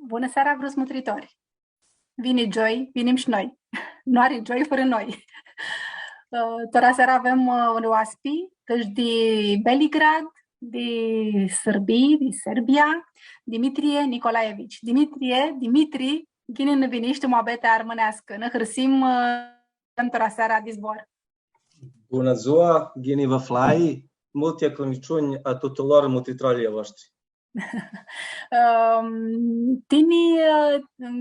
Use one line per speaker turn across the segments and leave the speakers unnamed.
Bună seara, brusmutritori! Vine Joy, vinim și noi. Nu are Joy fără noi. Tora seara avem un oaspi, deci de Belgrad, de Serbia, Dimitrie Nicolaevici. Dimitri, gine ne viniște moabete armânească. Ne hârsim tora seara de zbor.
Bună ziua, gine vă flai, multe crăciuni a tuturor mutritorilor voștri.
Tini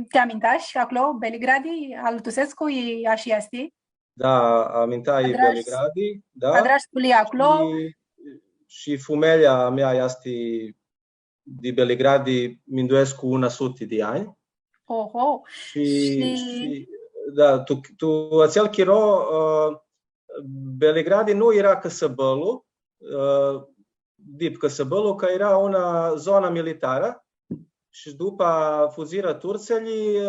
te amintași acolo, Belgradi, al Tusescu, e așa este?
Da, amintai Belgradi, da.
Adrași spuli acolo.
Și fumelia mea este de Belgradi, minduiesc cu 100 de ani.
Oho.
Și da, tu acel chiro, Belgradi nu era Căsăbălu, Căsăbălu, că era una zonă militară și după fuzirea Turțelii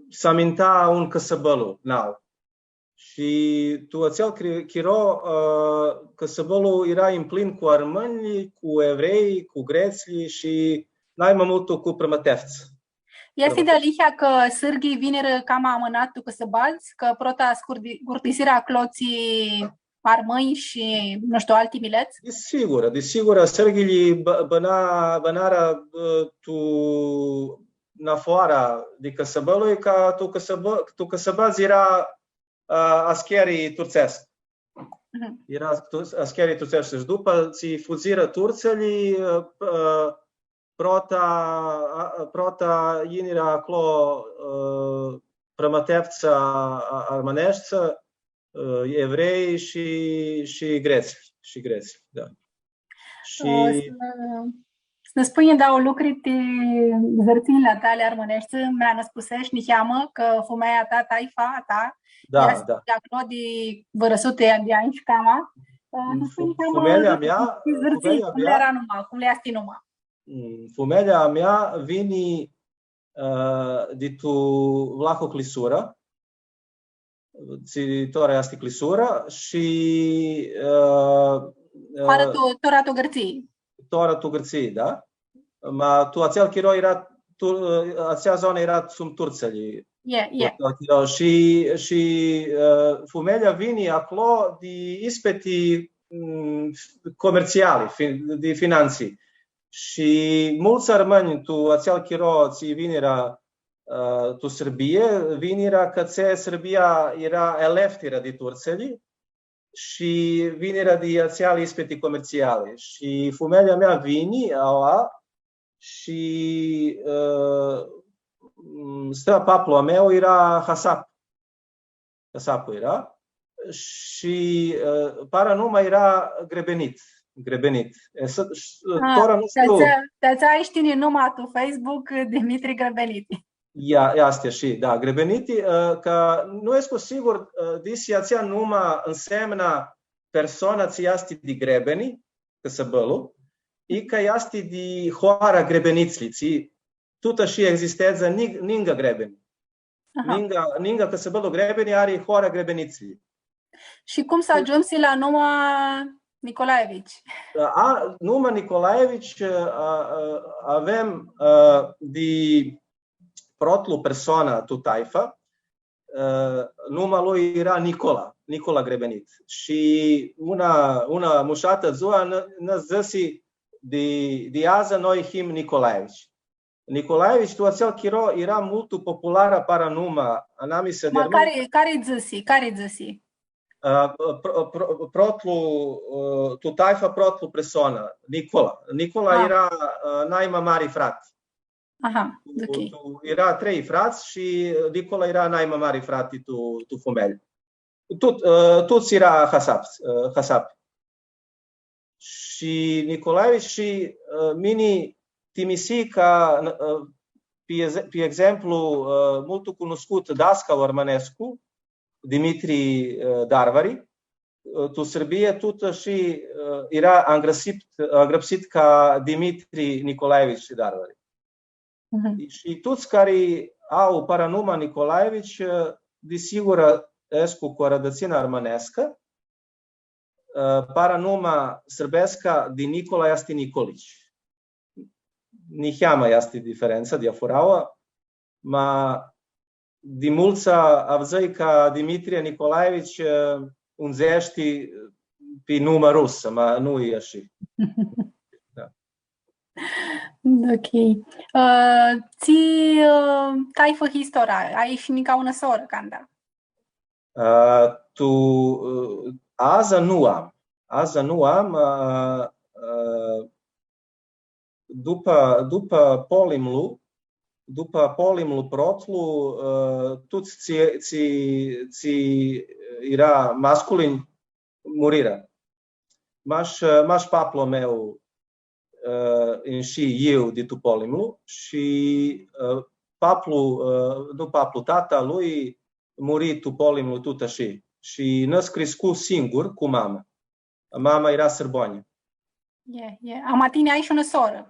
s-a minta un Căsăbălu nou. Și tu acel chiro, Căsăbălu era în plin cu armâni, cu evrei, cu greți și n-ai mai mult cu prămătevți.
Este de alihea că sârghii vineri cam amânat tu că să bați, că prota scurtisirea cloții armăi și, nu știu, alți mileți?
Desigur, sârghii bănara tu nafoara de Căsăbălui, ca tu Căsăbați era ascherii turțesc. Era ascherii turțești. Și după ți fuziră turțelii, prota inira acolo prămătevță armăneșță, evrei și greți. Da.
Să ne spui, da, o lucriti zărținile tale armănești, mi-a năspusești, niheamă, că fumeia ta, taifa ta,
da.
acolo de vărăsute de ani și cama.
Fumelia mea,
cum le asti numai?
Fumelia mea vine de tu vlaco clisura, tora este clisura și
tora tu gărții.
Tora tu gărții, da? Ma tu acel chiro era acea zonă era sub Turțelii. Și fumelia vine acolo de ispeti comerciale, de finanțe. Și mulți armăni tu acel chiro ți vinera tu Serbie, vinera că Serbia era eleftira de Turțelii și vinera de acele ispeti comerciale. Și fumelia mea vine și paplu meu era Hasapul era și para numai era grebenit. Tora nu știu.
Te-ai știni numai tu Facebook Dimitri Grebenit.
Asta și, da, Grebenit, că nu ești sigur, disi aceea numai însemna persoana ți este de Grebeni, că se bălu, e că este de hoara Grebenițli, ți tută și existează ninga Grebeni. Ninga că se bălu Grebeni are hoara Grebenițli.
Și cum să ajungi la numai Nicolaevici?
Numai Nicolaevici avem de protlu persoana tu taifa, numai lui era Nicola Grebenit. Și una mușată ziua ne zăsi de azi noi him Nicolaevici. Nicolaevici, tu acel chiro era mult populară para numa, anami se dermi.
Care zăsi?
Protlu tu taifa protlu persoana, Nicola era naima mari frate.
Aha, ok.
Era 3 frați și Nicola era naima mari frate tu fumeli. Toți era Hasap. Și Nicolaevici și mini timisi ca, pe exemplu, mult cunoscut dascăl armănescu, Dimitri Darvari, tu Serbie tot și era îngrăpsit ca Dimitri Nicolaevici Darvari. Și toți care au paranuma Nicolaevici, desigur, escu cu rădățină armănescă, paranuma sârbescă de Nicola este Nicolici. Niheama este diferența de furaua, ma de mulța avzăi ca Dimitrie Nicolaevici unzești pe numă rusă, ma nu e așa. Da.
Ok. Ai fă histora, ai și nica una soră, canda.
Aza nu am. După polimlu protlu, tuți ți era masculin murirea. Maș paplo meu și eu de tu polimlu și paplu tata lui muri tu polimlu tuta și n-a crescut singur cu mama. Mama era sârboană.
Ama tine ai și una soră.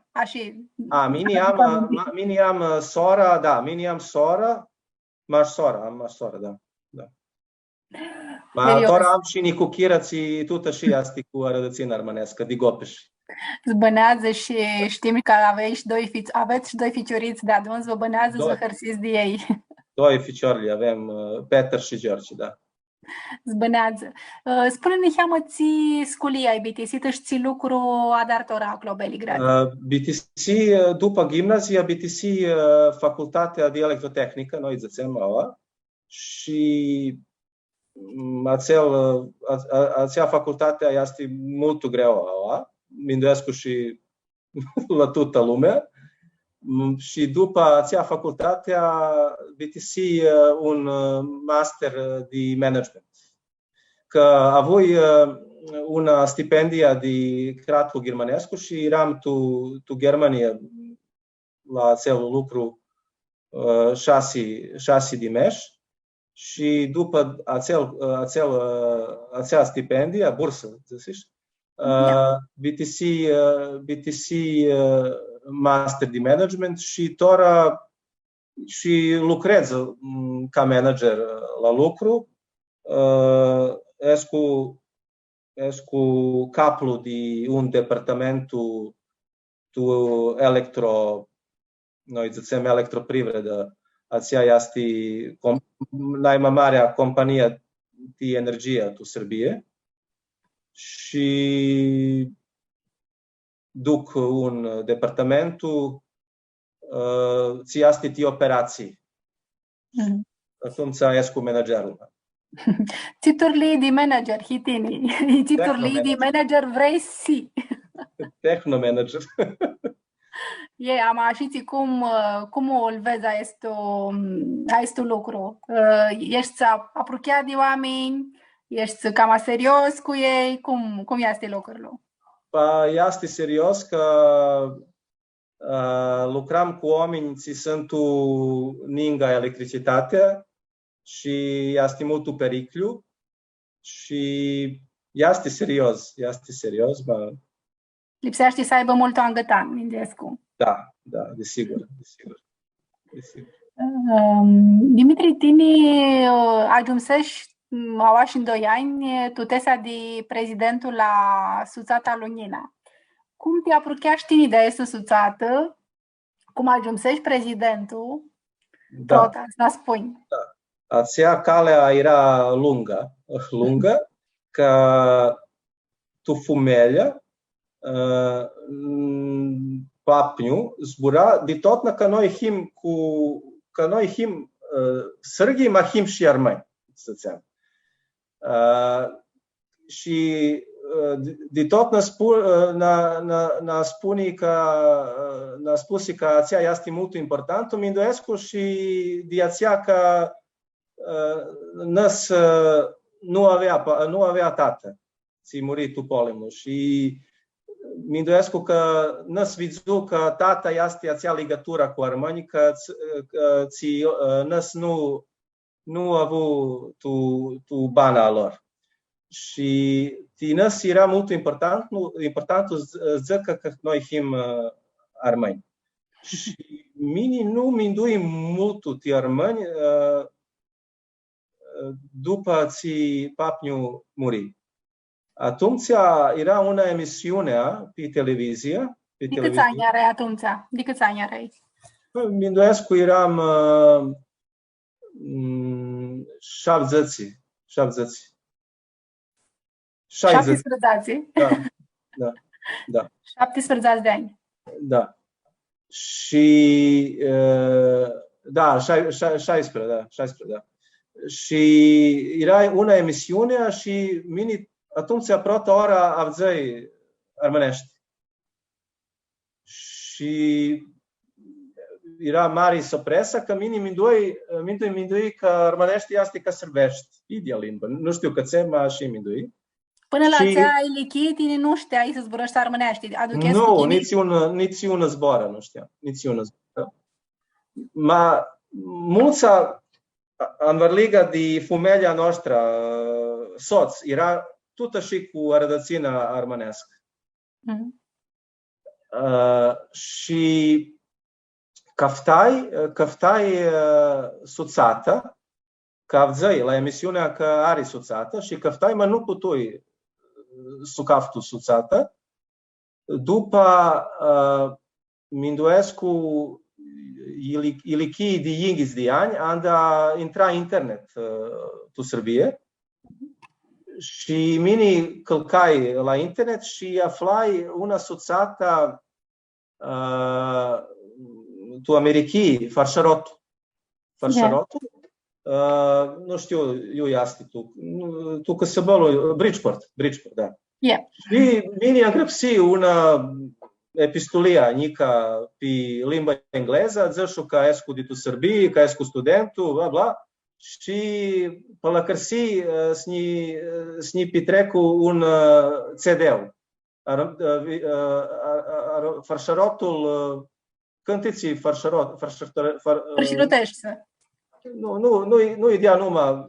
Mini am sora, da, mini am sora, maș sora, da. Ma doar am și nicuchira ți tuta și asti cu rădățină armănească, de Gopeș.
Zbănează și știm că aveți și doi ficioriți de aduns, vă bănează să hărsiți de ei.
Doi ficiori avem, Peter și George, da.
Zbănează. Spune-ne, Heamă, ți sculia ai BTC, și ți lucru adartora acolo, Beligrad?
BTC, după gimnazia, BTC, facultatea de electrotehnică, noi zățem aua, și acea facultatea este mult greu aua, minduiascu și la toată lumea, și după acea facultate BTC un master de management. Că avui una stipendia de Kratul Germanescu și eram tu Germania la acel lucru 6 de meș și după acea stipendie, bursă, zici, BTC master de management și tora și lucrez ca manager la lucru. Escu capul de un departamentu tu electro, noi zicem electroprivreda, aceea este najmarea compania de energie tu Serbie și duc un departamentu ți este de operații. Atunci escu managerul.
Titurli de manager, hitini. Titurli de manager vrei si.
Technomanager.
Am așiți cum îl vezi este lucru. Ești apropiat de oameni, ești cam serios cu ei, cum este lucrul?
Este serios că lucram cu oameni ce sunt ninga electricitatea și este mult periclu și este serios.
Lipsește să aibă mult angătan, Mindescu.
Da, desigur.
Dimitri, tine ajunsești în 2 ani, tu tesa de prezidentul la Suțata Lunina. Cum te apropiași tine de asta Suțată? Cum ajunsești prezidentul?
Da.
Tot spui.
Da. Acea calea era lungă, că tu fumelea, papniu, zbura, de tot că noi him sârghii, ma him și armeni, să-ți-am. Și de tot ne spus că aceea este mult important, mi îndoiesc și de aceea că nu avea tată, ți muri tu polimul și mi îndoiesc că n-ați văzut că tata este acea legătură cu armânii, că nu a avut tu bana lor. Și tinăs era mult important zic că noi fim armâni. Și mini nu mindui mult de armâni după ce papniu muri. Atunci era una emisiune pe televizie pe
De câți
televiziune.
ani erai atunci? De câți ani erai?
Mi îndoiesc că eram 70. 60.
17.
Da.
17 de ani.
Da. Și da, 16, da. Și era una emisiune și mini atunci prota ora avzei armănești. Și era mare surpresă că mindui că armănești este ca sârbești. Ideal limbă. Nu știu că țema și mindui.
Până la țea Ilichii, nu știai să zburăști armânești.
Nu, nici una zboară, nu știam. Nici una zboară. Ma mulți anverliga de fumelia noastră, soț, era tot și cu arădățina armănească. Și caftai suțată, că avzei la emisiunea că are suțată și caftai mă nu putui sucaftul suțată. După Minduescu Ilichii de Inghiz de ani, anda intra internet tu Sârbie și mini călcai la internet și aflai una suțată tu Americii, farșarotul. Nu știu, eu iasti tu că se bălu, Bridgeport, da.
Yeah.
Și mini îngrăpsi una epistolia nica pe limba engleză, zășu că escu de tu Sârbii, că escu studentul, bla bla, și pe la cărsi sni petrecu un CD-ul. Farșarotul, cântiți
farșirotești.
Nu ideea numai,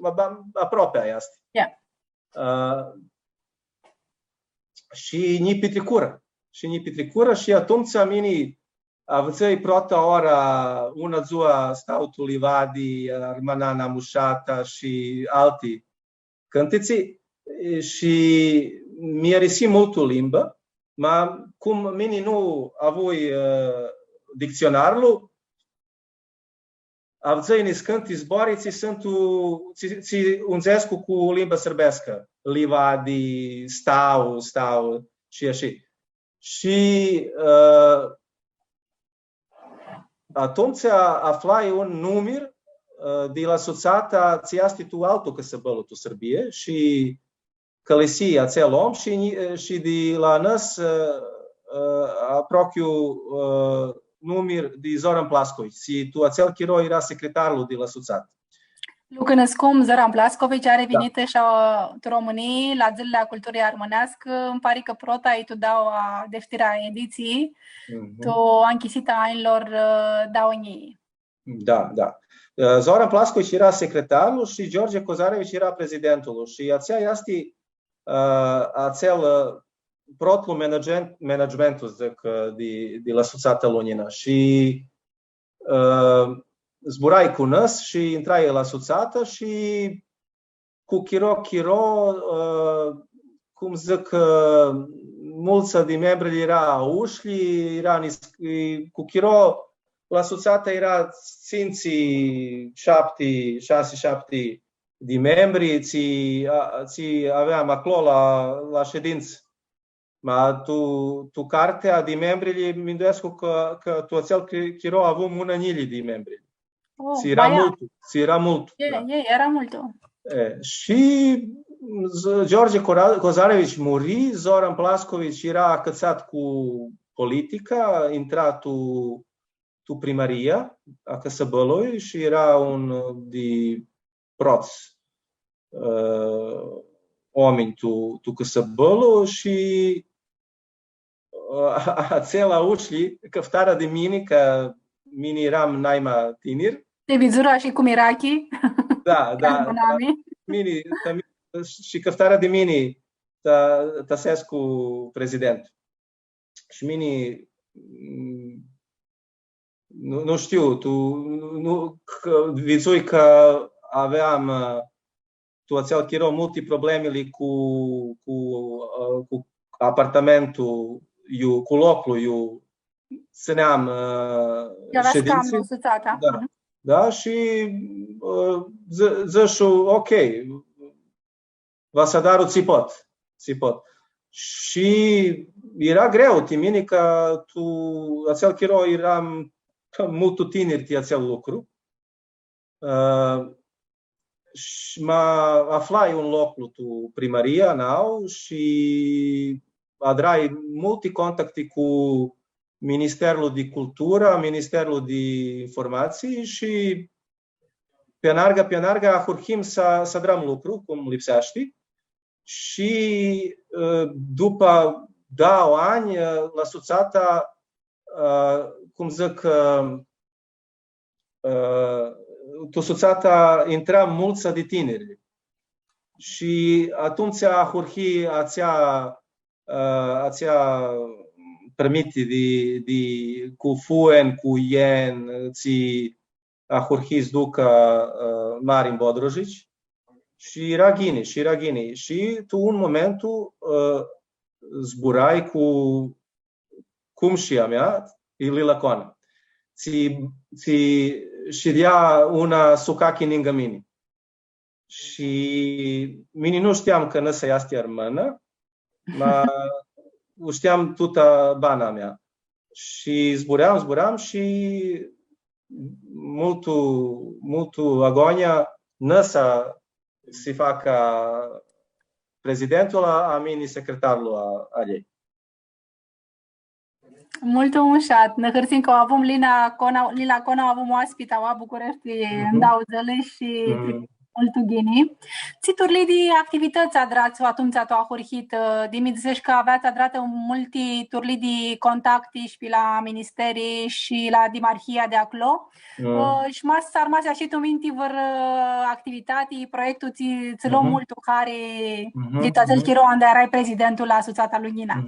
aproape aia asta.
Yeah.
Și ni petrecură și atunci mini avței prota ora una zua stautul livadi, armanana mușata și alții cântiți și mi-a risi multul limbă, ma cum mini nu avui dicționarul, avței ni scânti zboariți sunt ți unzescu cu limba sârbescă. Livadi, stau și așa. Și atunci aflai un număr de la soțata ți asti tu auto că se bălu tu Sârbie și călesi acel om și de la nas apropiu număr de Zoran Plasković. Și tu acel chiro era secretarul de la soțat.
Lucănăscum Zoran Plasković are venit și România la zilele culturii armânească. Îmi pare că prota ei tu dau deștirea ediții, tu închisita anilor dau în ei.
Da. Zoran Plasković era secretarul și George Kozarević era prezidentul. Și aceea este acel protlu managementul de la soțata Lunina. Și zburai cu nas și intrai la soțată și cu chiro, cum zic, mulți de membri era ușli, cu chiro la soțată era ținții 6-7 de membri, ți aveam acolo la ședință. Ma tu cartea de membri, mi îndoiesc că tu acel chiro avem una nili de membri. Era mult.
Era mult.
Și George Kozarević muri, Zoran Plasković era acățat cu politica, intra tu primaria a Căsăbălui și era un de proți oameni tu Căsăbălu și acela ușli căftarea de mine, că mine eram naima tineri.
Te vizura și cum irachi.
Da. Mini, și căftarea de mini Tăsescu prezident. Și mini nu știu, tu vizui că aveam tu ați chiro multe problemele cu apartamentul eu cu locul, eu țineam ședințe. Da, da, și zășu, ok, Vasadarul țipot. Și era greu, timini că tu, acel chiro eram mult tineri acel lucru. Și mă aflai un loc tu primaria nau și adrai multe contacte cu Ministerul de Cultură, Ministerul de Informații și pe narga ahurhim să dram lucru, cum lipsește. Și după 2 ani, la Suțata, cum zic, tu Suțata intra mulți de tineri. Și atunci ahurhi ația permite cu fuen, cu ien, ți ahurhi ducă mari în Bodrojici. Și era ghini. Și tu în momentul zburai cu cumșia mea, ili lacona. Ți ședea una sukaki lângă mine. Și mine nu știam că năsa este armână, dar știam tuta bana mea. Și zbuream și multu agonia năsa si facă prezidentul a mine secretarul a ei.
Muito ușat. Ne hărțim că avem Lila Cona, avem oaspita la București în Dauzele și multu ghini. Țituri de activități adrați atunci tu ahurhit, dimiți că aveați adrate multi turli de contacti și la ministerii și la dimarhia de acolo. Și mas armase și tu minti vor activitate, proiectul ți luăm mult care de toate chiro unde erai prezidentul la Suțata Lughina.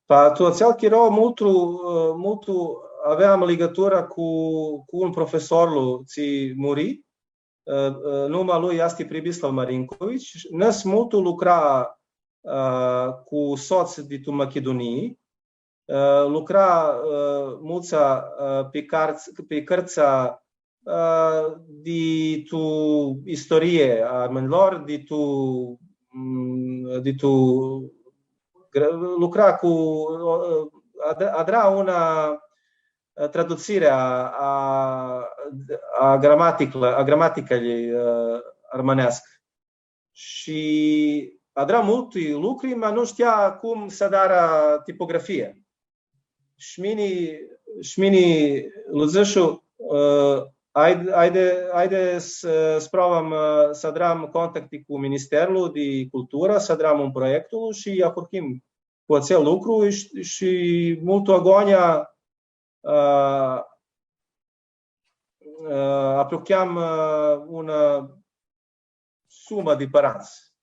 Pa tu acel chiro multu aveam legătură cu un profesor ți muri. Numa lui este Pribislav Marinković. Nas multu lucra cu soți de tu Macedonie. Lucra mulța pe cărța de tu istorie a armenilor, de tu lucra cu adra una traducire a gramaticării armănească. Și adra multe lucruri, dar nu știa cum să dară tipografie. Și mine lăzășu, haide să provăm să dram contacte cu Ministerul de Cultură, să dram un proiectul și ahurchim cu acel lucru și multă agonia apropiam una sumă de părați.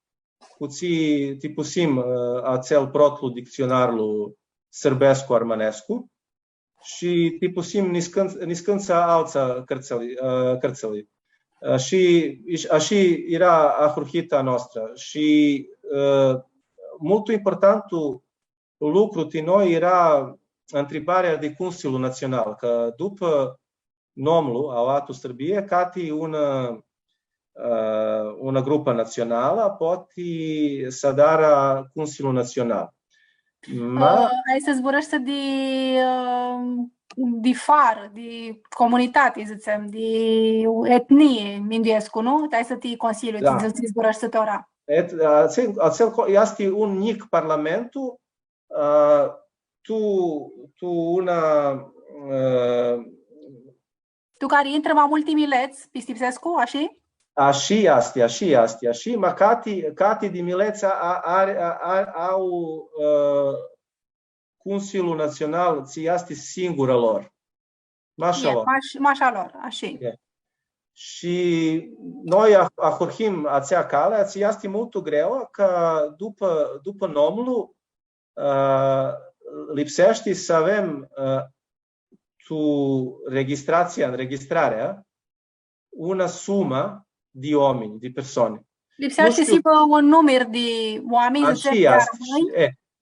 Cu ți pusim acel protlu dicționarul sârbescu-armănescu și ti pusim niscânța alța cărțălii. Și așa era ahurhita noastră. Și mult importantul lucru din noi era întrebarea de Consiliul Național, că după nomul a luat Sârbie, cati una grupă națională poate să dară Consiliul Național.
Ai să zburăști de fară, de comunitate, zicem, de etnie minduiescu, nu? Ai să te consiliu, da. Să zburăști să te ora.
Este un mic parlamentul,
tu care intră mai mulți mileți, Pistipsescu, așa?
Așa este. Ma cati de mileți au Consiliul Național, ți este singură lor.
Mașa lor, așa.
Și noi ahurhim acea cale, ți este mult greu, că după nomul lipsește să avem înregistrarea, una sumă de oameni, de persoane.
Lipsește și un număr de oameni.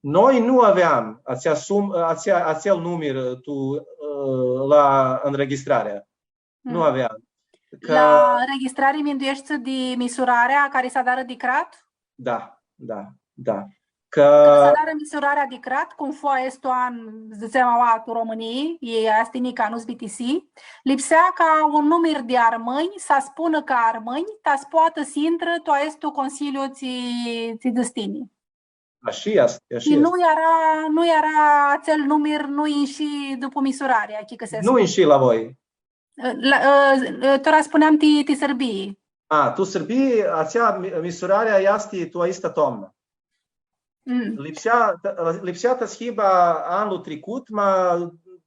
Noi nu aveam acel număr la înregistrare. Nu aveam.
La înregistrare minduiești de misurarea care s-a dat de crat?
Da.
Că s-a dat misurarea de crat, cum foaia este an, zicem, tu României, e astinica, nu-s BTC, lipsea ca un număr de armâni, să spună că armâni, ta poată să intră, tu este Consiliul ți destini.
Așa este.
Și nu era acel număr, nu ieși după misurarea.
Nu ieși la voi.
Tora spuneam ti Sărbii.
Tu Sărbii, acea misurarea este tu aici toamnă. Lipsea schiba anul trecut, ma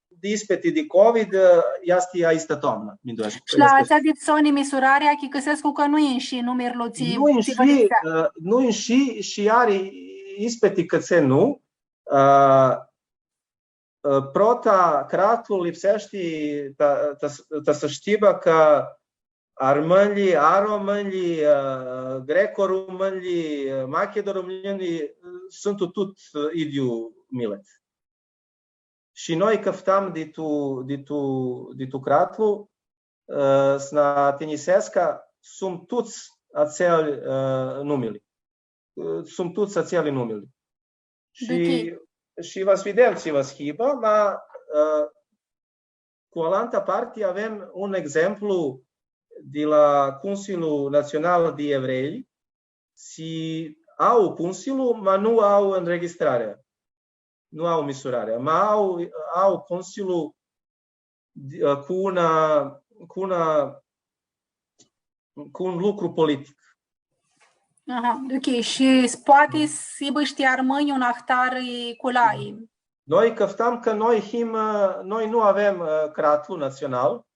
dispeti de COVID este aici toamnă.
Și la acea dipsoni misurarea, că nu ieși numărul ți.
Nu ieși și are ispeti cățe nu. Prota cratul lipsește să știba că armânii, aromânii, greco-românii, macedo-românii sunt tot idiu milet. Și noi căptam de tu cratlu, sna tenisesca, sunt toți aceli numeli. Sunt toți aceli numeli. Și vă vedem ce vă schimbă, dar cu altă parte avem un exemplu de la Consiliul Național de Evrei, și au Consiliul, dar nu au înregistrarea, nu au misurarea, dar au Consiliul cu un lucru politic.
Aha, ok. Și poate să băști armâni un ahtar cu lai.
Noi căptam că noi nu avem cratul național,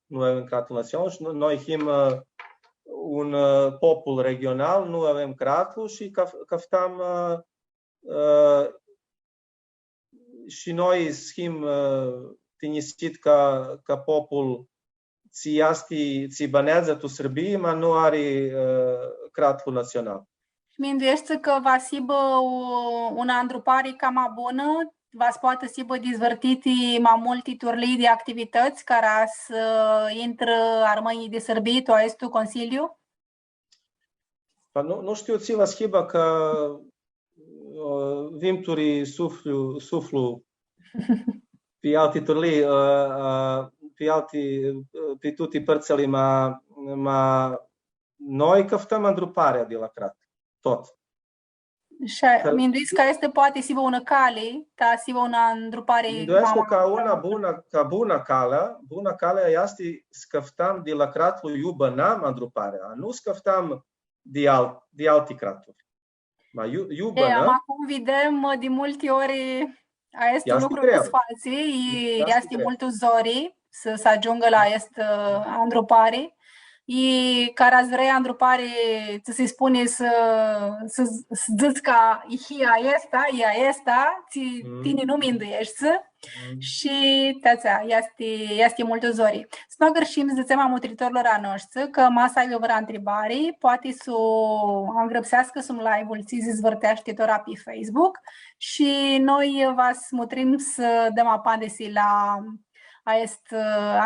și noi him un popul regional, nu avem cratul și căptam și noi schim tinisit ca popul ți banează tu Sârbii, dar nu are cratul național.
Minduiește că va sibă una îndrupare cam bună, va poate sibă dezvărtiti mai multe turlii de activități care să intră armănii de Sârbii, tu ai tu Consiliu?
Nu știu ți la schimba că vimturii suflu pe alte turlii, pe toate părțile, ma noi căftăm îndruparea de la crat. Tot.
Și minduiți că este poate sibă una cale, ta sibă una îndrupare.
Minduiesc ca una bună cale este scăftam de la cratul iubă n-am îndruparea, nu scăftam de alte craturi. Ma iubă n-am.
Acum vedem de multe ori este un lucru cu spații, este multe zori să ajungă la este îndrupare. E care ați vrea îndrupare să se spune să zici ca ea esta, tine nu minduiești și este multe zori. Să nu gărșim să zicem amutritorilor a noștri că masa e o întrebare, poate să îngrăpsească sunt live-ul ți zvârtește tora pe Facebook și noi vă smutrim să dăm apandesi la este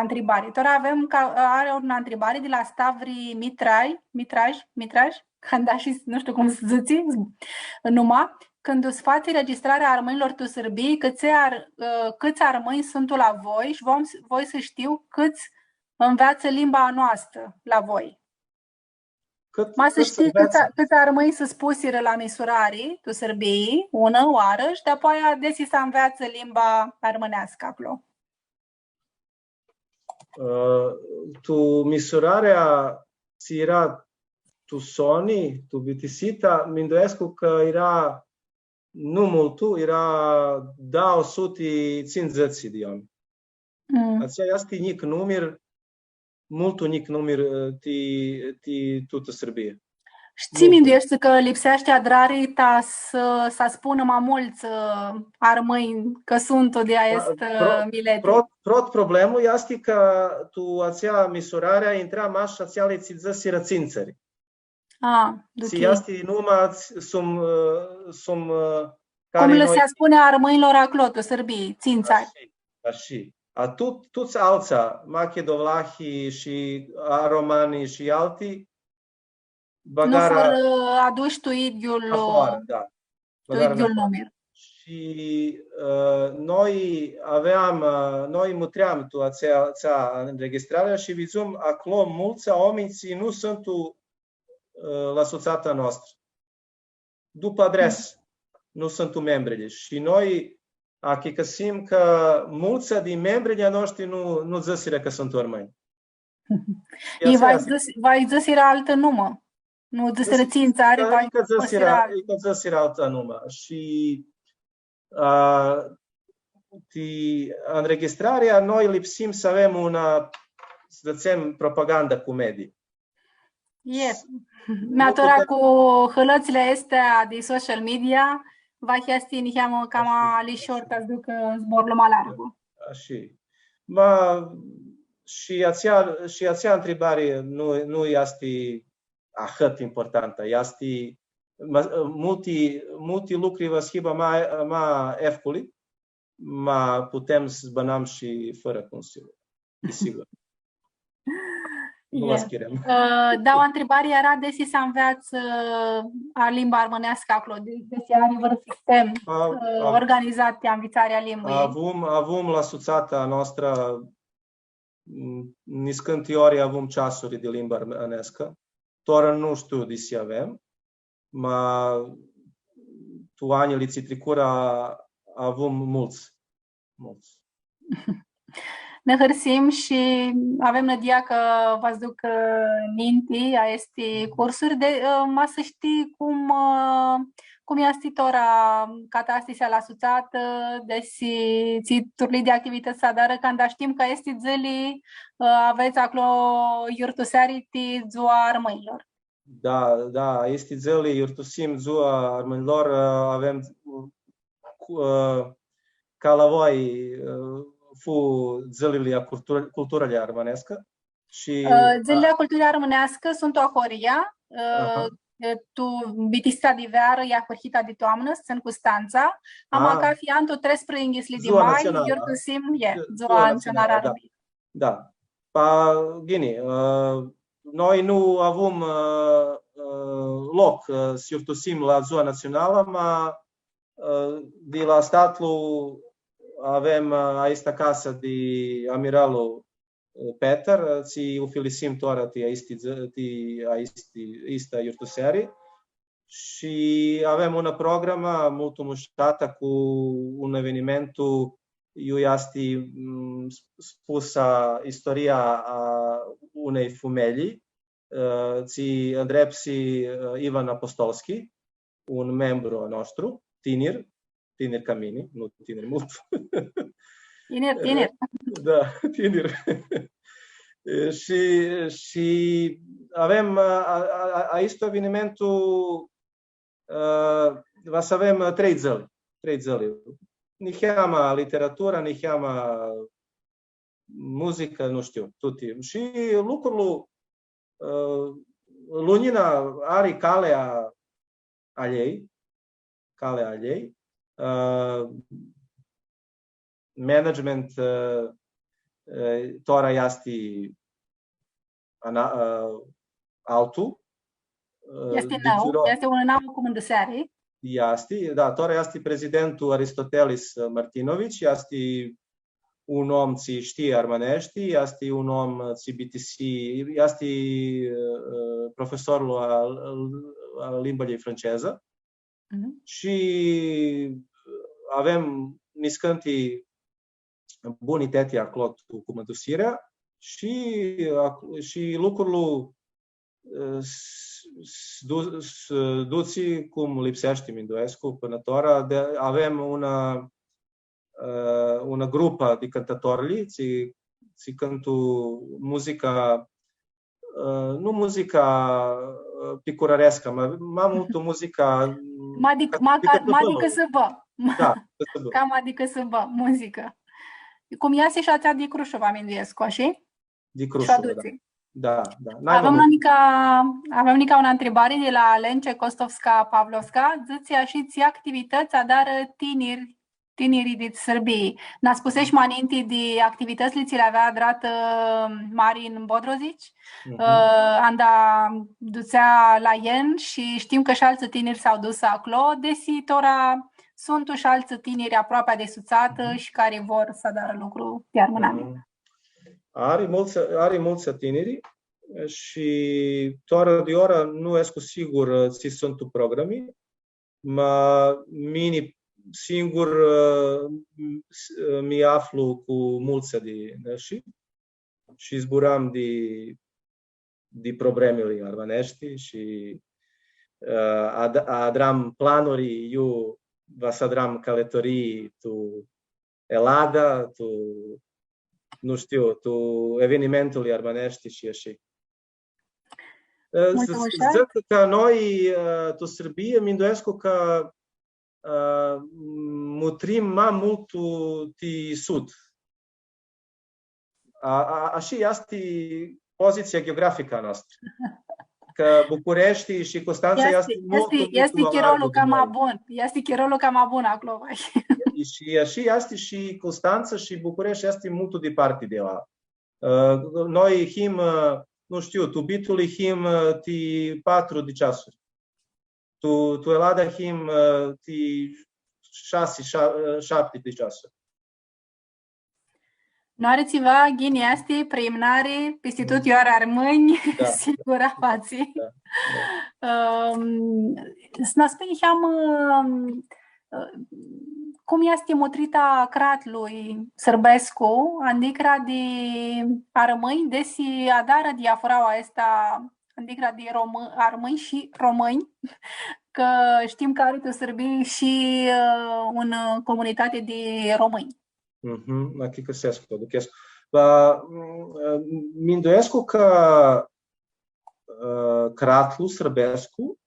întrebare. Tora avem are o întrebare de la Stavri Mitraj, când și nu știu cum să zici, numai când o să faci registrarea armânilor tu Sârbii, câți armâni sunt la voi și voi să știu câți învață limba noastră la voi. Să știi câți armâni să spusiră la misurare tu Sârbii, una oară și de-apoi desi să înveață limba armânească acolo.
Tu misurarea ți era tu Sony, tu bitisita, mi îndoiesc că era nu multul, era 250 de oameni. Aceea este nic număr, multul nic număr ti tută Sârbie.
Știi minduiește că lipsește adrarii ta să spună mai mulți armâini că sunt de acest mileti.
Problemul este că tu acea misurarea intra maș acea le ți-ți sirățințări. Si este numai sum
Cum le se spune armânilor acolo, tu sârbii, țințari.
Așa. A toți alții, Macedovlahii și romanii și alții, bagara...
Nu vor aduși tu idgiul...
Afară, da.
Tu idgiul numir.
Și noi mutream tu țea înregistrarea și vizum acolo mulți oameni nu sunt la societatea noastră. După adresă, nu sunt membri. Și noi achicăsim că mulți din membrii noștri nu zăsiră că sunt urmăi.
Ei vai zăsiră altă numă. Nu zăsiră țințare, vai
zăsiră altă numă. Și înregistrarea, noi lipsim să avem să dățem propaganda cu medii.
Yes. Mi-atora cu hălățile astea de social media, vai chiasti niheamă cam ali short as duc zbor luma largu.
Așa. Și acea întrebare nu este atât importantă. Este multe lucruri vă schimbă mai efeculi, ma putem să zbănăm și fără consiliu. Desigur. Nu vă schirem.
Da, o întrebare era desi să înveați a limba armânească acolo, desi are un sistem organizat de învățarea limbii.
Avem la societatea noastră niscând ori avem ceasuri de limba armânească, doar nu știu de ce avem, ma tu anile ți tricura avem mulți.
Ne hărsim și avem nădia că vă duc ninti a este cursuri de să știi cum este tora catastia la suțată, desi ți turli de activități să dară când știm că este zili aveți acolo iurtuseariti ziua armăilor.
Da, este zili iurtusim ziua armăilor, avem ca la voi zilele culturii armânească.
Zilele culturii armânească sunt o horia, tu bitista de veră, ia curhita de toamnă, sunt cu stanța, am ca fiantul 13 de mai, iurtusim, ziua națională armei.
Da. Gine, noi nu avem loc să iurtusim la ziua națională, ma de la statul avem aici casă de amiralul Peter, ți ufilisim toată ista iurtuseari și avem un program mult muștată cu un evenimentul este spusă istoria unei femei, ți îndrepsi Ivan Apostolski, un membru al nostru, tineri ca mine, nu tineri mult.
Tineri.
Da, tineri. Și avem aici evenimentul, va să avem 3 zile. Ne cheamă literatura, ne cheamă muzică, nu știu, toate. Și lucrurile, lunina are calea ei, management tora este altul.
Este nou, este un nou cum de seară.
Este, da, tora este prezidentul Aristotelis Martinovici, este un om ce știe armănești, este un om ce BTC, este profesorul al limbii franceză. Și avem niscânti bunități acolo cu mădusirea și lucrurile duci cum lipsește Mindoescu până tora. Avem una grupă de cântători ce cântă muzica, nu muzica picurărească, mai mult muzica
adică să vă.
Da,
cam adică să vă, muzică. Cum iase și ația de Crușov, aminduiesc, așa?
De Crușov, Da.
Avem una întrebare de la Lence Kostovska-Pavlovska. Zăția și ți activități adară tinerii din Srbiji. Nas pusești maninti de activități li ți le avea adrat Marin Bodrozici. Anda ducea la ien și știm că și alți tineri s-au dus acolo, desi tora sunt și alți tineri aproape de suțată și care vor să adară lucru de armânami.
Are mulți tineri și toată de ora nu escu sigur ți sunt programi, ma mini singur mi aflu cu mulți de nași și zburam de problemele armanești și adram planuri, eu vas adram călătorii tu Elada, tu nu știu, tu evenimentul armanești și așa. Zic că noi, tu Sârbie, mi îndoiesc că mutrim mai mult de sud. Așa este poziția geografică a noastră. Că București și Constanța este mult
chirolul cam mai bun. Este chirolul cam mai bun acolo.
Și așa este și Constanța și București este mult departe de la. Noi him, nu știu, tu bitului him ti 4 de ceasuri. Tu Elada him ti 6-7 de ceasuri.
Nu are ceva ghini astea preliminare, peste tot eu are armâni, sigur afații. Să spunem cum este motrita cratlui sârbescu, andicra de armâni, desi adară diafraua asta, andicra de armâni și români, că știm că are Sârbii și o comunitate de români.
Aqui că se duchesc. Mi îndoiesc că cratlul sârbescu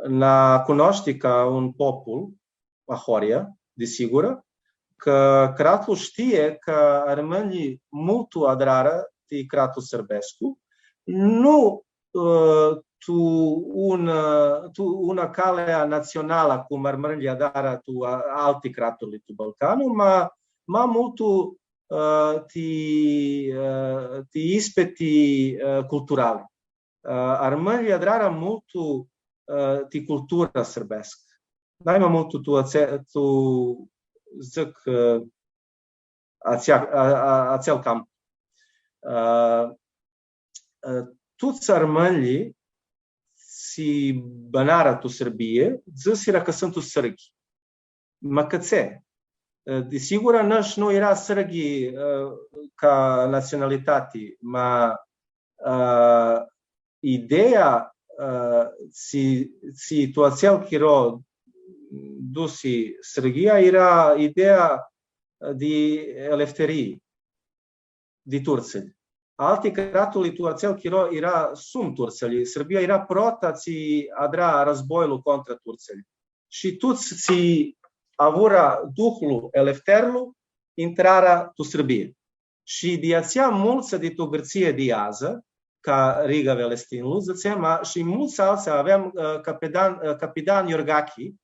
na cunoaște ca un popul, a Horia, desigură, că cratlul știe că armânii multu adrară de cratlul sârbescu, nu una calea națională cum armânii adară tu alte cratului tu Balcanul, ma multu ti ispeti culturali. Armânii adrară multu ti cultura sârbesc. Najmä multu tu zic acel camp. Toți armânii si banara tu Sârbie, zisiră că sunt sârghi. Ma cățe. Desigur, nu era sârghi ca naționalitate, ma ideea si tu acel chiro dusi Sârghia era ideea de elefterie, de turțeli. Alte cratuli tu acel chiro era sum turțeli. Sârbia era prota ți adra războiul contra turțeli. Și toți ți avura duhul elefterlu intrarea tu Sârbie. Și de aceea mulți de tu gârție de ază, ca Riga Velestinlu, și mulți alții aveam capitan Iorgachi,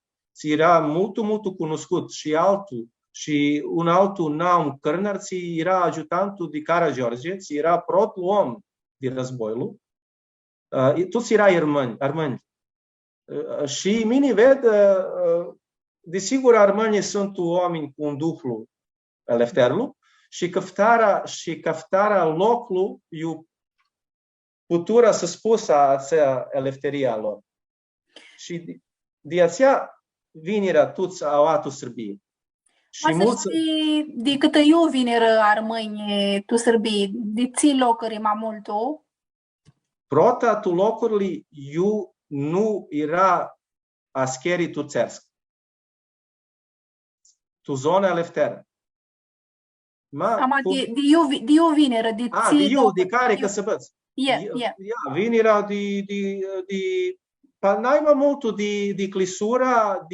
era mult cunoscut și un altul Naum Cărnar, era ajutantul de Karageorge, era protul om de războiul. Toți era armâni. Și mine ved, desigur, armânii sunt oameni cu un duhlu elefterlu și caftara locului putura să spusă acea elefteria lor. Și de aceea vinirea toți au atu Sârbii.
Și mulți de câtă eu vineră armâni tu Sârbii, de ții locuri mai multu?
Prota tu locurile eu nu era ascherii turțesc. Tu zona elefteră.
De eu vineră, de ții
de eu, de care că să băți. Vinerea de n-ai mult de clisura,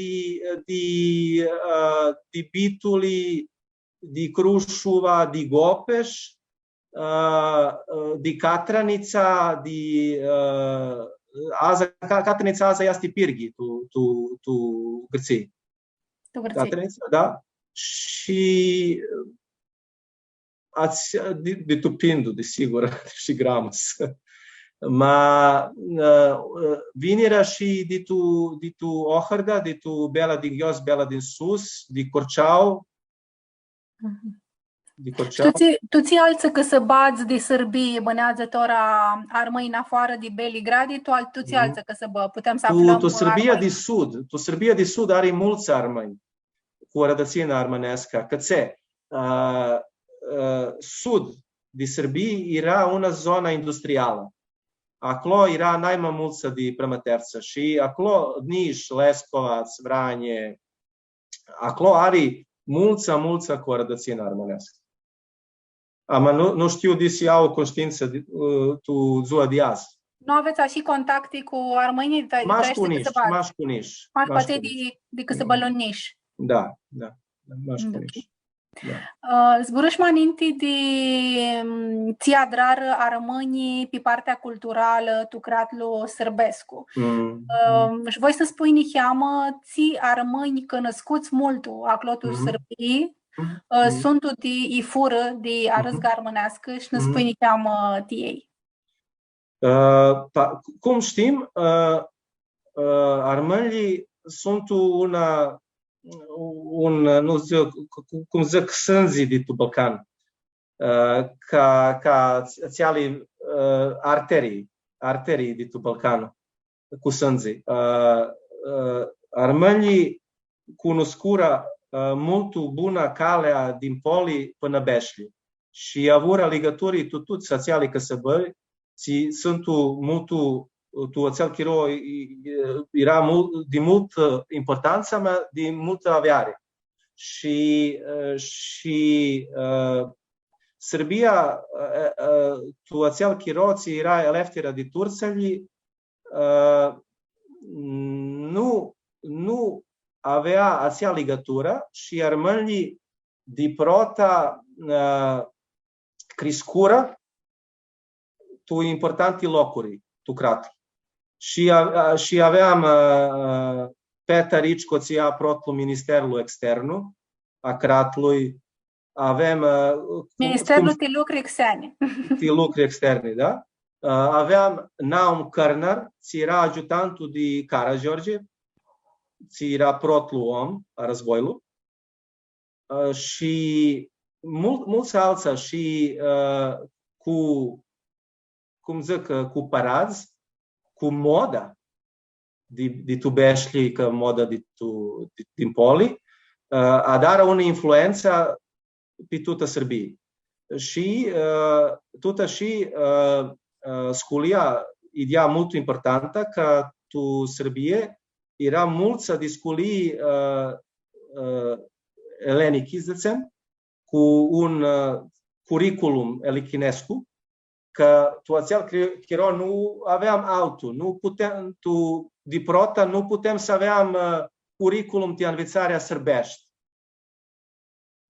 de bituli, de Crușuva, de Gopeș, di Katranica, di Katranica aza este Pirghi, tu Grții. Katranica, da? Și de Tupindu, desigur, și Gramas. Ma vinirea și de tu Ohărda, de tu Bela din jos, Bela din sus, de Corceau.
Tu ți alță că să bați de Sârbie, bănează tora armăi în afară de Beligradi, tu ți alță că să putem să aflăm
tu Sârbia de Sud are mulți armăi cu o rădățină armănească, cățe sud de Sârbie era una zonă industrială. Acolo era najmă mulță de prămăterță și acolo Niș, Leskovac, Vranje, acolo are mulță cu o rădățină armănească. Nu știu de să iau conștiință tu ziua de azi.
Nu aveți așa contacte cu armănii?
Maș cu Niș.
Maș poate de că se băloniș.
Da, maș cu Niș.
Zburăși mă aminte de ția drar armânii pe partea culturală tu creatlu sârbescu. Și voi să spui niheamă ții armâni că născuți multu aclotul Sârbii, sunt de ifură de arăzga armânească și ne spui niheamă tiei.
Cum știm, armânii sunt nu zic, cum zic, sânzii de tu Balcan, ca țiali arterii de tu Balcan, cu sânzii. Armânii cunoscură mult bună calea din Poli până Beșli și avură legăturii cu toți țiali căsăbări, sunt mult tu oțel chiro era de mult importanță, dar de multă aviare. Și Serbia, tu oțel chiro era eleftera de Turțăli, nu avea acea legătură și armânii de prota crescură tu importante locuri, tu crat. Și aveam Petar Ičko ția protlu Ministerul Externu a Cratlui. Avem
Ministerul de lucruri externe.
De lucruri externe, da? Aveam Naum Cărnar, ți era ajutantul de Karađorđe, ți era protlu om a războiului. Și mulți alții și cu parazi, cu moda de tu Beșli, că moda din Poli, a dat o influență pe toată Serbia. Și toată și sculia idea mult importantă că tu Serbie era mulți de sculii elenici, zicem, cu un curriculum elichinescu, că tu acel chiro nu aveam auto, nu putem, de prota nu putem să aveam curriculum de învățarea sârbești.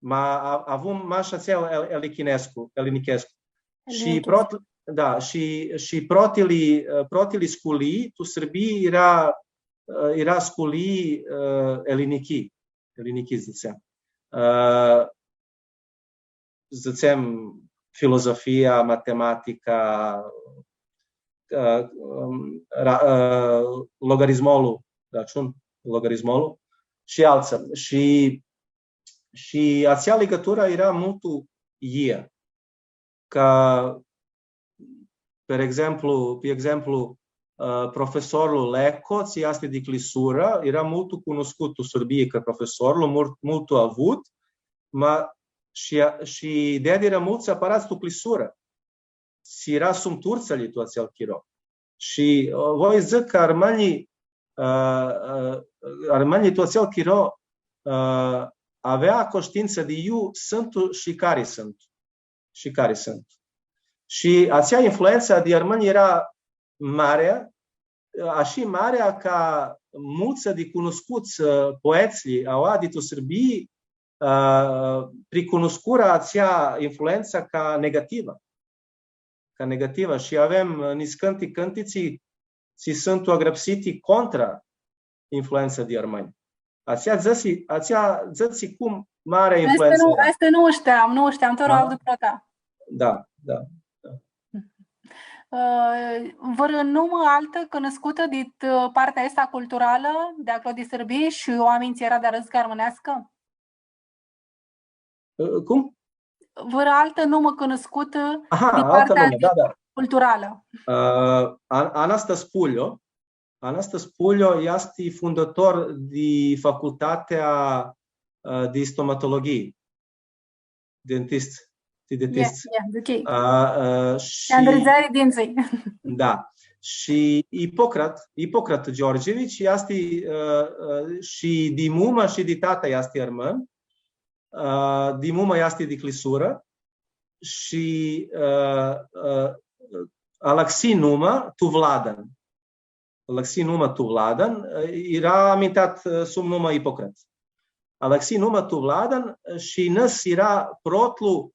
Ma avem maș acel elenichescu. Și protili sculii, tu sârbii era sculii elenichi, zicem. Zicem filozofia, matematica, logaritmolul, logaritmolul și alții. Și acea legătură era mult ie. Ca, pe exemplu, profesorul Leco, ți este de clisură, era mult cunoscut în Serbie ca profesorul, mult avut, și de era mulți aparați tu clisură. Si era sum Turțăli tu acel chiro. Și voi zic că armanii tu acel chiro avea conștiință de eu sunt și care sunt. Și acea influență de armani era mare, așa mare ca mulți de cunoscuți poeții au adit-o Sârbii pricunoscura acea influență ca negativă. negativa și avem nici cântiții si sunt agrăpsiti contra influența de armani. Ația zății cum mare influență era.
Asta nu știam, te rog după ta.
Da.
Vă numă altă cunoscută din partea asta culturală de acolo de Sârbie și o amintirea de răzgă armânească?
Cum?
Vă altă numă cunoscută din partea culturală?
Anastas Pulio este fundator de facultatea de stomatologie. Dentist.
Ok.
Și
îndrăzare dinții.
Da. Și Ipocrat Georgevici este și de mumă și de tata este armân. De mumă este de clisură și Alexei numă Tuvladan era amintat sub numă Ipocrat. Alexei numă Tuvladan și năs era protlu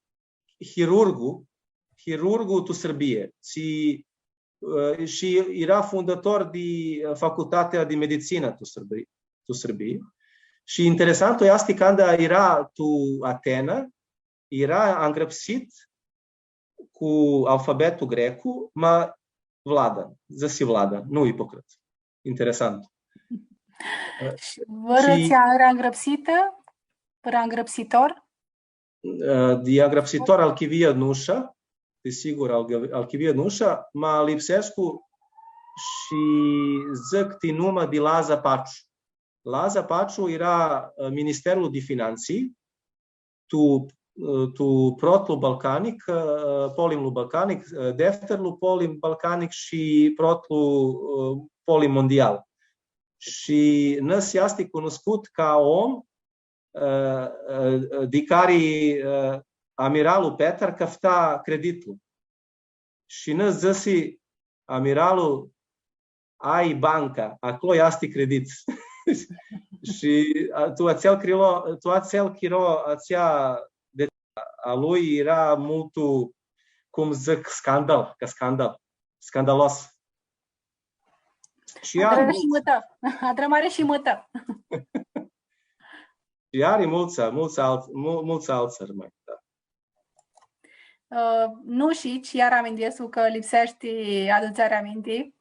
chirurgu tu Sârbie și era fundator de facultatea de medicină tu Sârbie. Și interesant este când era tu Atena, era îngrăpsit cu alfabetul grecu, ma Vladan, zăsi Vladan, nu Ipocrat. Interesant.
Vărăția era îngrăpsită? Era îngrăpsitor?
De îngrăpsitor Alchivia Nușa, desigur Alchivia Nușa, ma lipsescu și zic din numă de Laza Paciu. Laza Paciu era Ministerul de Finanții, tu protlu balcanic, polimlu balcanic, defterlu polim balcanic și protlu polim mondial. Și năs este cunoscut ca om de care amiralul Petar căfta creditul. Și năs zăsi amiralul ai banca, acolo este credit. Și tu ațel chiro a lui era mult, cum zic, scandalos. Și
Adrămare și mătă.
Și are mulți alți rămâni. Da.
Nu și iar amintesc că lipsește aducerea amintii.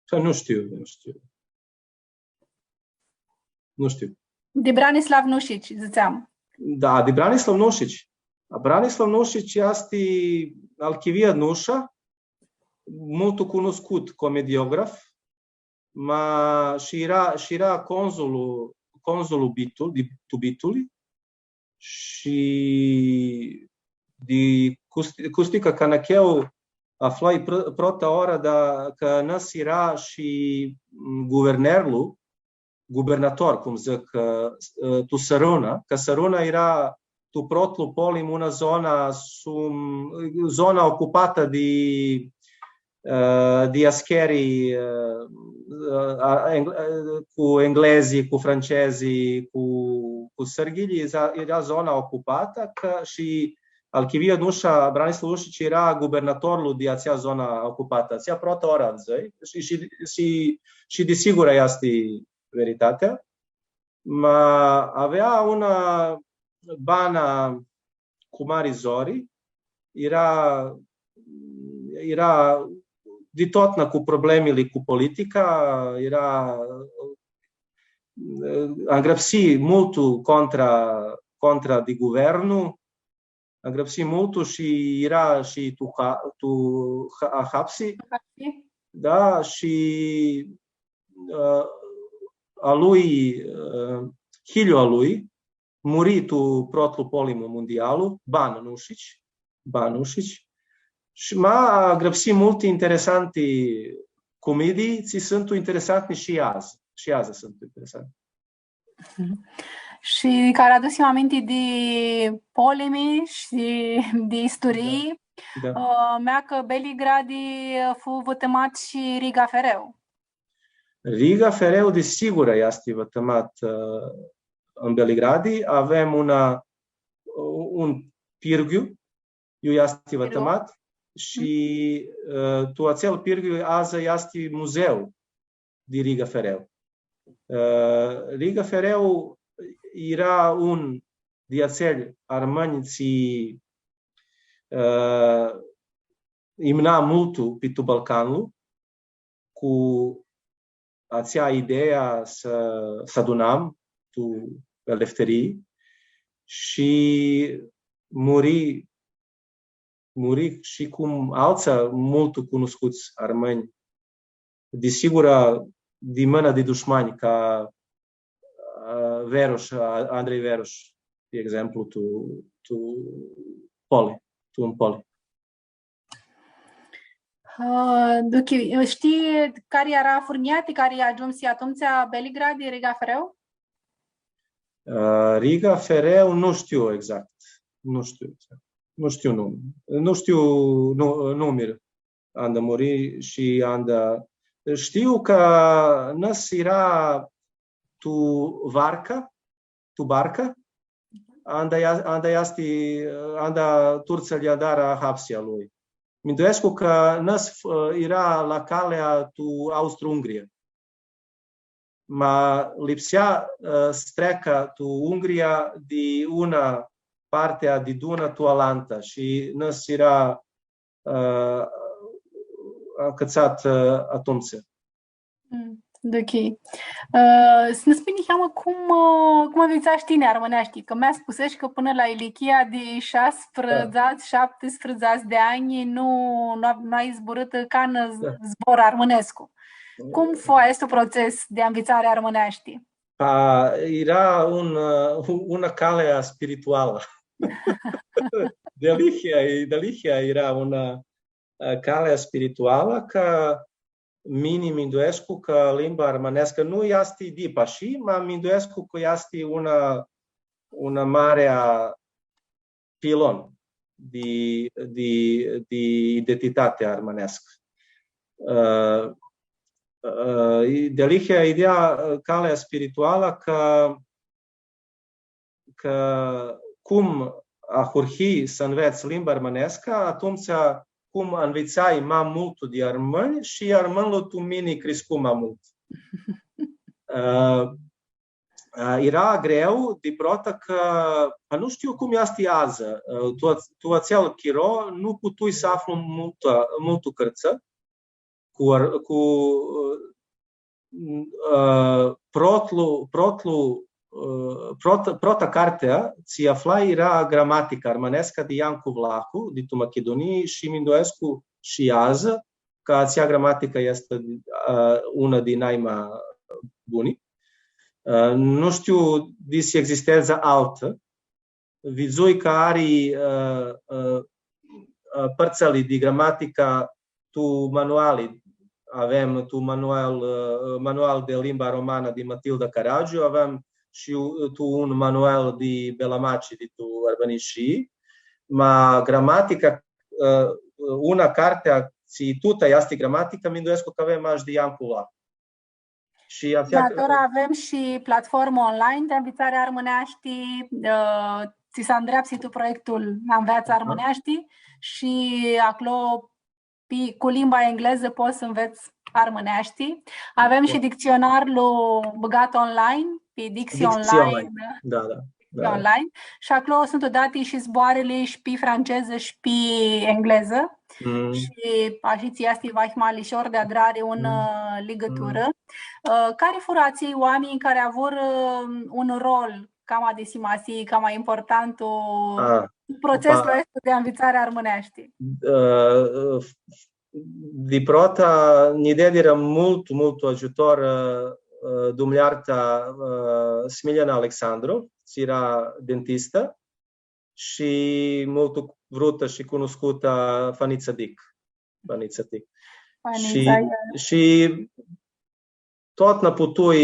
Nu știu.
De Branislav Nušić, ziceam.
Da, de Branislav Nušić. Branislav Nušić este Alchivia Nușa, mult cunoscut comediograf, ma și era consulul Bitului și de Custica Canacheu aflai prota ora că năs era și guvernator, cum zic, tu Săruna, că Săruna era tu protlu polim una zona ocupată de ascherii cu englezii, cu francezii, cu sârghilii, era zona ocupată și Alchivia Nușa, Branislav Nušić era guvernatorul de acea zona ocupată. Acea prota ora și desigur este veritatea. Ma avea una bana cu mari zori, era de tot cu problemele cu politica, era îngrăpsi mult contra de guvernul, îngrăpsi mult și era și tu hapsi, da, și a lui Hilio a lui muri tu protlu polimul mondialul, Ban Nušić, și m-a grăpsit multe interesante comedii, ți sunt interesante și azi. Și azi sunt interesante.
Și care adus-mi aminte de polemi și de istorii, mea că Beligradi fu vătămat și Riga Fereu.
Riga Fereu, desigur, este vătămat în Beligradi. Avem un pirghiu, eu este vătămat, și tu acel pirghiu azi este muzeu de Riga Fereu. Riga Fereu era un de aceli armani ți imna multul pe tu Balcanul cu acea ideea să adunam tu elefterii și muri și cum alții mult cunoscuți armeni, desigură de mână de dușmani ca Veroș, Andrei Veroș, de exemplu, tu în Poli.
Știi care era furniate, care a ajuns atunci Belgrad de Riga Fereu?
Riga Fereu nu știu exact. Nu știu număr anda muri și anda. Știu că nas era tu barca, anda Turcia le-a dat hapsia lui. Mi-ndoiesc că nas era la calea tu Austro-Ungria. Ma lipsea streca tu Ungria de una partea de Duna tu Alanta și nas era încățat atunci.
Ok. Să ne spui, Nihamă, cum învățați tine armânești? Că mi-a spus că până la Ilichia de 16-17 de ani nu ai zburât ca în zbor armânescu. Cum fost proces de învățare armânești?
Era una cale spirituală. Delihia era una cale spirituală că mini minduescu că limba armânească nu este dipași, ma minduescu că este una mare pilon de identitate armânească. Delihia ideea calea spirituală că cum a hurhi să înveți limba armânească, atunci cum învețai mai mult de armâni și armânul tu mini crescu mai mult. Era greu de protă că nu știu cum este azi. Tu acel chiro nu putui să aflu multă cărță cu prota cartea ți afla era gramatica armânească de Iancu Vlahu, de tu Macedonie și mindoescu și azi, că acea gramatică este una din mai buni. Nu știu dacă existează altă. Vizui că are părțile de gramatică tu manuali. Avem tu manual de limba romană de Matilda Caragiu, avem și tu un manual de Belamaci de tu Arbaniși, ma gramatica, una carte, ți tuta este gramatica, mi-ndoiesc că avem aș de Iancu Vlahu.
Avem și platformă online de învățare armânești, ți s-a îndreaptă tu proiectul Înveață armânești și acolo cu limba engleză poți să înveți armânești. Avem și dicționarul băgat online, pe Dicție Online.
Da.
Online. Și acolo sunt date și zboarele și pe franceză și pe engleză. Și așa ți este mai de adrare una legătură. Care furații oamenii care au un rol cam adesimasi, cam mai important procesul ăsta de învățare armânești?
De prota, ideea era mult ajutor dumnearta Smiliana Alexandru, era dentistă, și mult vrută și cunoscută Fanița Dic. Și tot n-a putut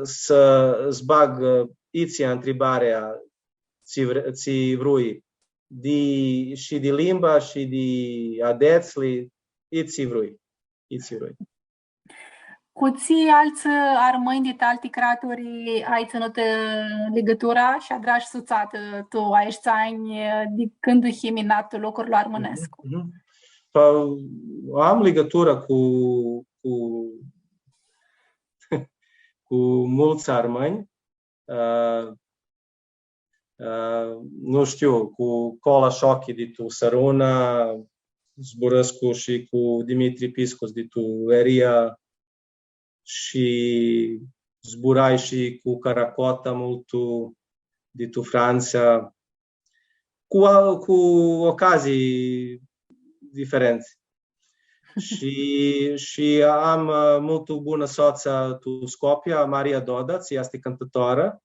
să zbag iția întrebarea ți vrui și de limba și de adețli, iți vrui.
Cu ții alți armâni de alti craturi ai ținut legătura și a dragi suțat tu aici ani de când u himinatul lucrurile armânescu.
Am legătură cu, cu mulți armâni. Nu știu, cu Cola Șochi de tu Săruna, zburăscu și cu Dimitri Piscus de tu Eria și zburai și cu Caracota multul de tu Franța, cu ocazii diferente. Și am mult bună soță tu Scopia, Maria Doda, ți este cântătoare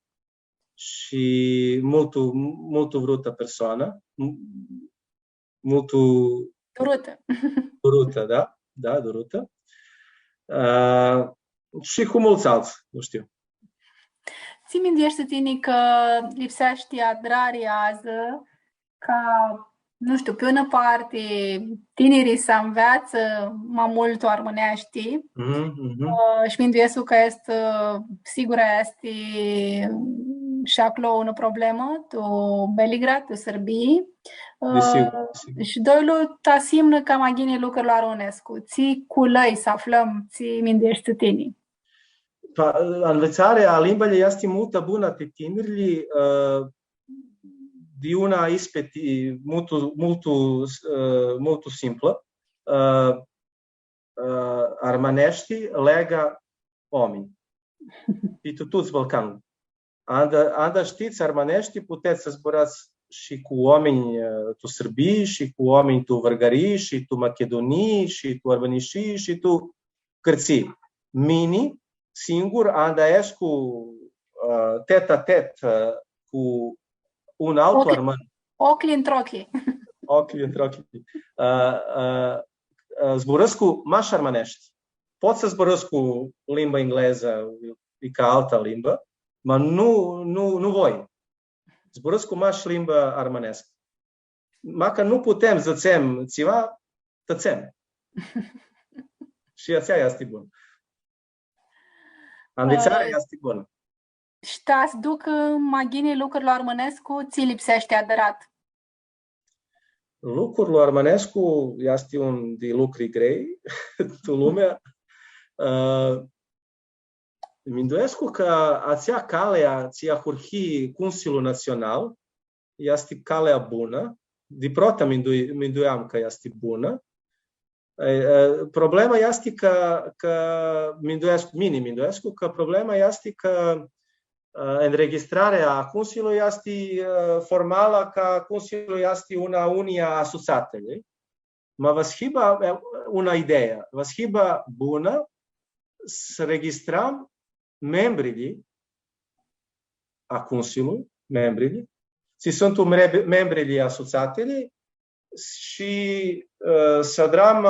și mult vrută persoană, durută, da? Da, durută. Și cu mulți alții, nu știu.
Ți mintești tine că lipsește adraria azi ca, nu știu, pe una parte tinerii să înveață mai mult o armânești și mintuiesc că este, sigur este și acolo o problemă, tu Belgrad, tu Sârbie.
Desigur.
Și doilu ta simnă ca magine lucrurile armânescu. Ți culăi să aflăm, ți mintești tine.
Învățarea limbii este multă bună pe tinerii, de una ispeti mult simplă. Armănești lega oameni. Pe toți Balcanul. Anda știți, armănești, puteți să zburați și cu oameni tu Sârbii, și cu oameni tu Vărgării, și tu Macedonii, și tu Arvănișii, și tu Cârții. Mini, singur, anda ești cu tet-a-tet cu un alt armân.
Ochii într ochii.
Ochii într ochii. Zburăți cu maș armănești. Poți să zburăți cu limba engleză, ca altă limbă, dar nu voi. Zburăți cu maș limba armănescă. Dacă nu putem zățem ceva, tățem. Și aceea este bună. Învățarea este bună.
Și te-ați duc maghinii lucrurile armânescu, ți lipsește adevărat?
Lucrurile armănescu este un de lucruri grei în lumea. Minduiescu că acea calea ți-a hurhi Consiliul Național este calea bună. De prota minduiam că este bună. Problema este că minduiescu că problema este că înregistrarea Consiliului este formală, că Consiliul este una unia asociată. Mă vă schimbă una idee. Vă schimbă bună să registrăm membrii a Consiliului, ce sunt membrii asociatele și să dăm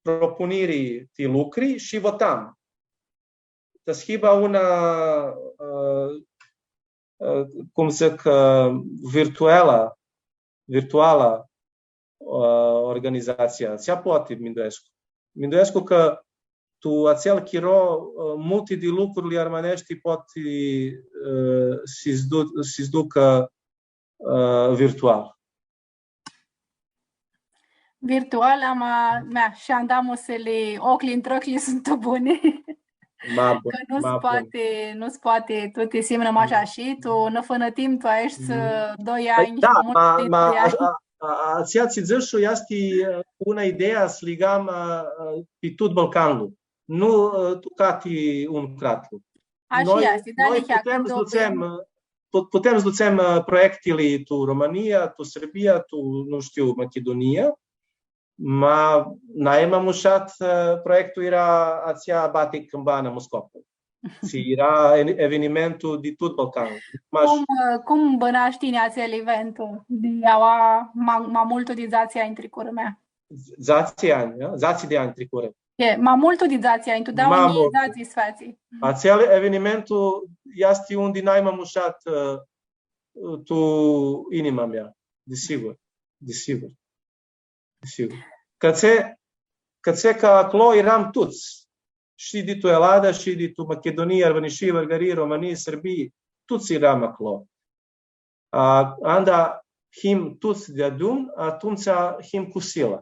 propunerii de lucruri și votăm. Să schimbă una, cum zic, virtuală organizația. Ți-a poate, Minduiescu că tu acel chiro, multe de lucrurile armănești poate să-ți ducă virtual.
Virtual, și andam să le ochii într ochii sunt bune. Că nu-ți poate tot semnăm așa și tu nu fără timp tu ești 2 ani.
Da, aceea ți zășu este una idee să legăm pe tot Balcanul. Nu tu cati un cratlu. Noi putem să ducem proiectele tu România, tu Serbia, tu, nu știu, Macedonia, ma n-ai mușat proiectul era aceea Batic în Bana Moscova. Era evenimentul de tot Balcanul.
Cum bănaști în acel eventul? Mai mult de zația în tricură mea.
Zații de ani tricură.
Mai mult de zația în tu dau unii zații sfații.
Acel evenimentul este unde n-ai mușat tu inima mea. Desigur. Că acolo eram toți. și de tu Elada, și de tu Macedonia, Arvanișii, Bulgarii, România, Sârbia, toți eram acolo. Anda him toți de adun, atunci him cu sila.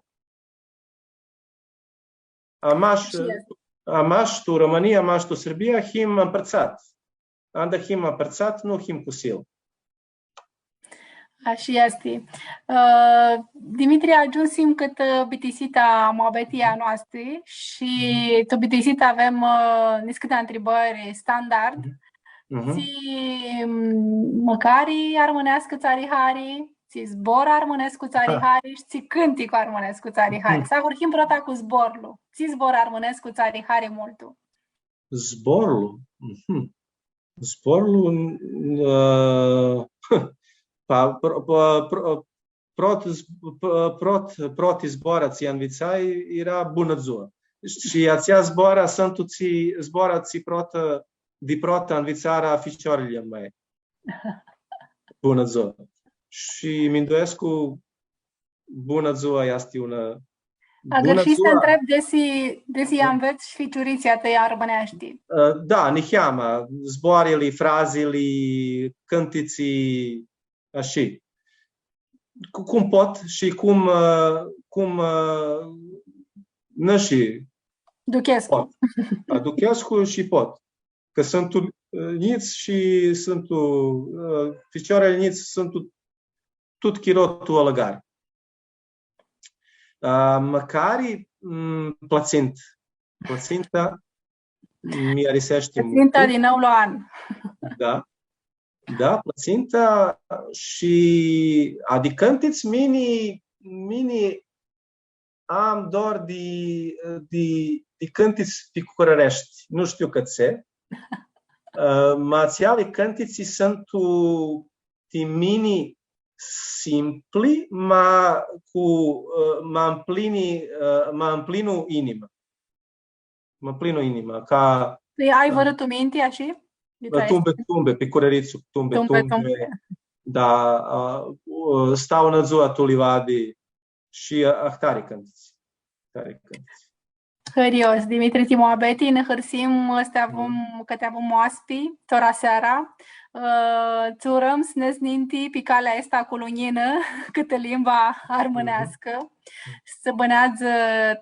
Amaș tu România, amaș tu Sârbia, him împărțat. Anda him împărțat, nu him cu sila.
Așa este. Dimitri, ajunsim cât bitisita moabetia noastră și tu bitisita avem niscâte întrebări standard. Ți măcari armânească țarii hari, ți zbor armânescu țarii hari și ți cânti cu armânescu țarii hari. Să urchim prota cu zborlu. Ți zbor armânescu țarii hari multu.
Zborlu? Zborlu... Proti zbora ți învițai era bună ziua. Și ația zbora sunt ți zbora ți prota de prota învițarea ficioarele mai. Bună ziua. Și Mindoescu bună ziua este una
bună și să întreb desi înveți și ficiuriția tăi arbănești.
Da, ne cheamă zboarele, frazele, cântiții așa. Cum pot și cum năși
Duchescu.
Duchescu și pot. Că sunt niți și sunt ficioarele niți sunt tot chirotul alăgar. Măcari placinta mi arisește mult.
Placinta din nou la an.
Da. Da, placinta și adică-ntiți mini am doar de cântiți pe Cucărărești. Nu știu cât se. Mațiale cântiții sunt de mini simpli, ma împlinu inima. Mă împlinu inima. Ca...
Ai vărât tu minte așa?
Tumbe, pe curărițul, tumbe. Da, stau în ziua tu livadi și ahtari cântiți.
Hărios, Dimitri Timoabeti, ne hărsim că te avem oaspi, tora seara. Ți urăm să ne zninti pe calea asta cu lunină, câtă limba armânească. Să bănează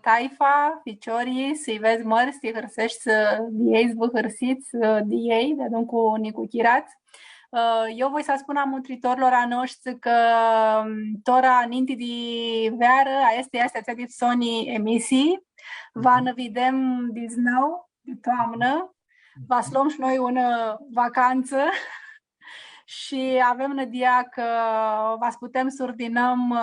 taifa, ficiorii, să-i vezi mări, să-i hărsești, să ei, să vă hărsiți de ei, de adun cu Nicu Chirați. Eu voi să spun amutritorilor a noștri că tora ninti de veară, este ația de Sony emisii, va ne vedem din nou, de toamnă, va să luăm și noi o vacanță și avem nădea că va putem să ordinăm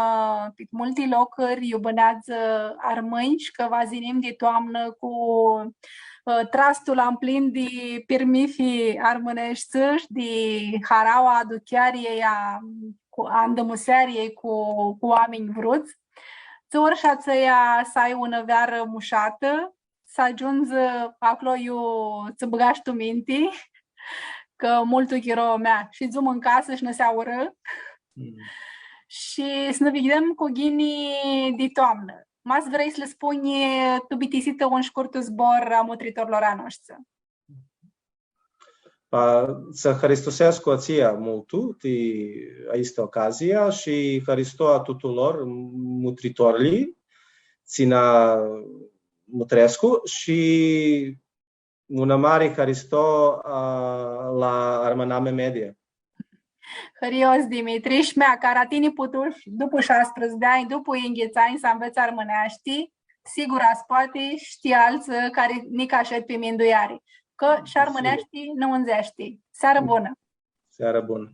pe multe locuri, iubănează armâni și că va zinim de toamnă cu trastul am plin de pirmifi armânești de haraua duchiariei a îndămuseariei cu oameni vruți. Țor și ațăia să ai una veară mușată, să ajungi acolo eu să băgași tu minti, că multul chiro mea și zum în casă și nu se aură. Și să ne vedem cu ghinii de toamnă. Mas vrei să le spuni tu bitisită un scurt zbor a mutritorilor a noștri?
Să Hristosească ația multu, este ocazia și Hristoa tuturor mutritorii, țina mutrescu și una mare Hristo la armăname media.
Hărios, Dimitri, și mea, caratini putuși, după 16 de ani, după înghețani să înveți armânești, sigur ați poate știi alții care nici așa pe minduiare. Că și armânești nu înzești. Seară bună!
Seară bună!